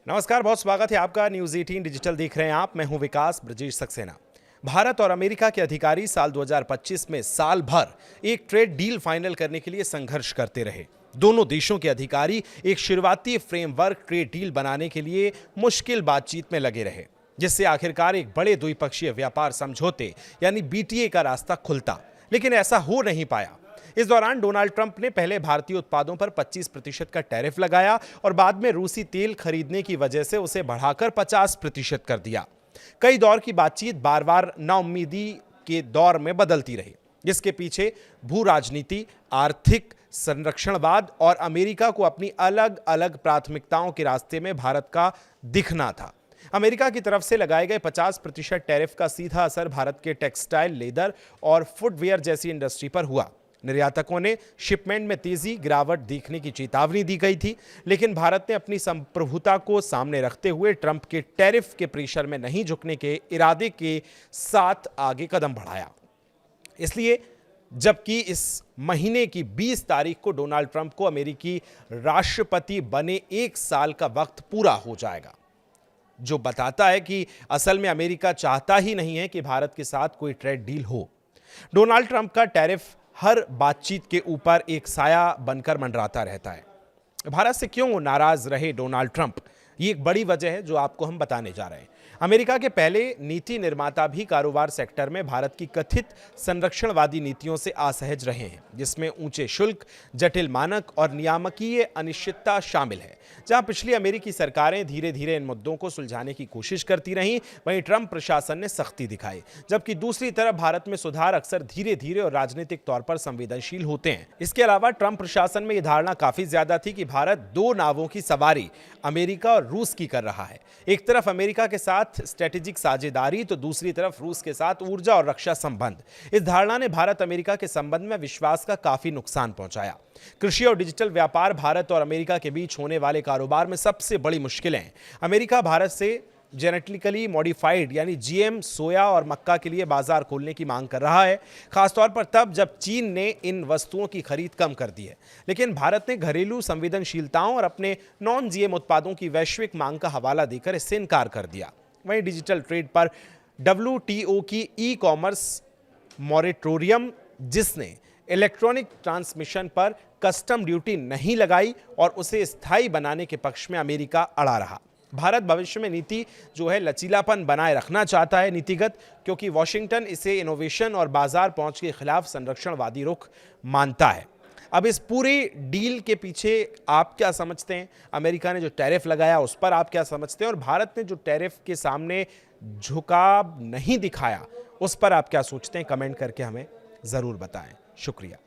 नमस्कार, बहुत स्वागत है आपका। न्यूज़ 18 डिजिटल देख रहे हैं आप। मैं हूं विकास ब्रजेश सक्सेना। भारत और अमेरिका के अधिकारी साल 2025 में साल भर एक ट्रेड डील फाइनल करने के लिए संघर्ष करते रहे। दोनों देशों के अधिकारी एक शुरुआती फ्रेमवर्क ट्रेड डील बनाने के लिए मुश्किल बातचीत में लगे रहे, जिससे आखिरकार एक बड़े द्विपक्षीय व्यापार समझौते यानी बीटीए का रास्ता खुलता। लेकिन ऐसा हो नहीं पाया। इस दौरान डोनाल्ड ट्रंप ने पहले भारतीय उत्पादों पर 25% का टैरिफ लगाया और बाद में रूसी तेल खरीदने की वजह से उसे बढ़ाकर 50% कर दिया। कई दौर की बातचीत बार बार नाउम्मीदी के दौर में बदलती रही, जिसके पीछे भू राजनीति, आर्थिक संरक्षणवाद और अमेरिका को अपनी अलग अलग प्राथमिकताओं के रास्ते में भारत का दिखना था। अमेरिका की तरफ से लगाए गए 50% टैरिफ का सीधा असर भारत के टेक्सटाइल, लेदर और फुटवियर जैसी इंडस्ट्री पर हुआ। निर्यातकों ने शिपमेंट में तेजी गिरावट देखने की चेतावनी दी गई थी, लेकिन भारत ने अपनी संप्रभुता को सामने रखते हुए ट्रंप के टैरिफ के प्रेशर में नहीं झुकने के इरादे के साथ आगे कदम बढ़ाया। इसलिए जबकि इस महीने की 20 तारीख को डोनाल्ड ट्रंप को अमेरिकी राष्ट्रपति बने 1 साल का वक्त पूरा हो जाएगा, जो बताता है कि असल में अमेरिका चाहता ही नहीं है कि भारत के साथ कोई ट्रेड डील हो। डोनाल्ड ट्रंप का टैरिफ हर बातचीत के ऊपर एक साया बनकर मंडराता रहता है। भारत से क्यों नाराज रहे डोनाल्ड ट्रंप, ये एक बड़ी वजह है जो आपको हम बताने जा रहे हैं। अमेरिका के पहले नीति निर्माता भी कारोबार सेक्टर में भारत की कथित संरक्षणवादी नीतियों से असहज रहे हैं, जिसमें ऊंचे शुल्क, जटिल मानक और नियामकीय अनिश्चितता शामिल है। जहां पिछली अमेरिकी सरकारें धीरे धीरे इन मुद्दों को सुलझाने की कोशिश करती रहीं, वहीं ट्रंप प्रशासन ने सख्ती दिखाई, जबकि दूसरी तरफ भारत में सुधार अक्सर धीरे धीरे और राजनीतिक तौर पर संवेदनशील होते हैं। इसके अलावा ट्रंप प्रशासन में यह धारणा काफी ज्यादा थी कि भारत 2 नावों की सवारी अमेरिका और रूस की कर रहा है। एक तरफ अमेरिका के साथ स्ट्रेटेजिक साझेदारी, तो दूसरी तरफ रूस के साथ ऊर्जा और रक्षा संबंध। इस धारणा ने भारत अमेरिका के संबंध में विश्वास का काफी नुकसान पहुंचाया। कृषि और डिजिटल व्यापार भारत और अमेरिका के बीच होने वाले कारोबार में सबसे बड़ी मुश्किलें हैं। अमेरिका भारत से जेनेटिकली मॉडिफाइड यानी जीएम सोया और मक्का के लिए बाजार खोलने की मांग कर रहा है, खासतौर पर तब जब चीन ने इन वस्तुओं की खरीद कम कर दी है। लेकिन भारत ने घरेलू संवेदनशीलताओं और अपने नॉन जीएम उत्पादों की वैश्विक मांग का हवाला देकर इससे इनकार कर दिया। वहीं डिजिटल ट्रेड पर WTO की ई-कॉमर्स मॉरेटोरियम, जिसने इलेक्ट्रॉनिक ट्रांसमिशन पर कस्टम ड्यूटी नहीं लगाई और उसे स्थायी बनाने के पक्ष में अमेरिका अड़ा रहा। भारत भविष्य में नीति जो है लचीलापन बनाए रखना चाहता है नीतिगत, क्योंकि वॉशिंगटन इसे इनोवेशन और बाजार पहुंच के खिलाफ संरक्षणवादी रुख मानता है। अब इस पूरी डील के पीछे आप क्या समझते हैं? अमेरिका ने जो टैरिफ लगाया उस पर आप क्या समझते हैं? और भारत ने जो टैरिफ के सामने झुकाव नहीं दिखाया उस पर आप क्या सोचते हैं? कमेंट करके हमें ज़रूर बताएं। शुक्रिया।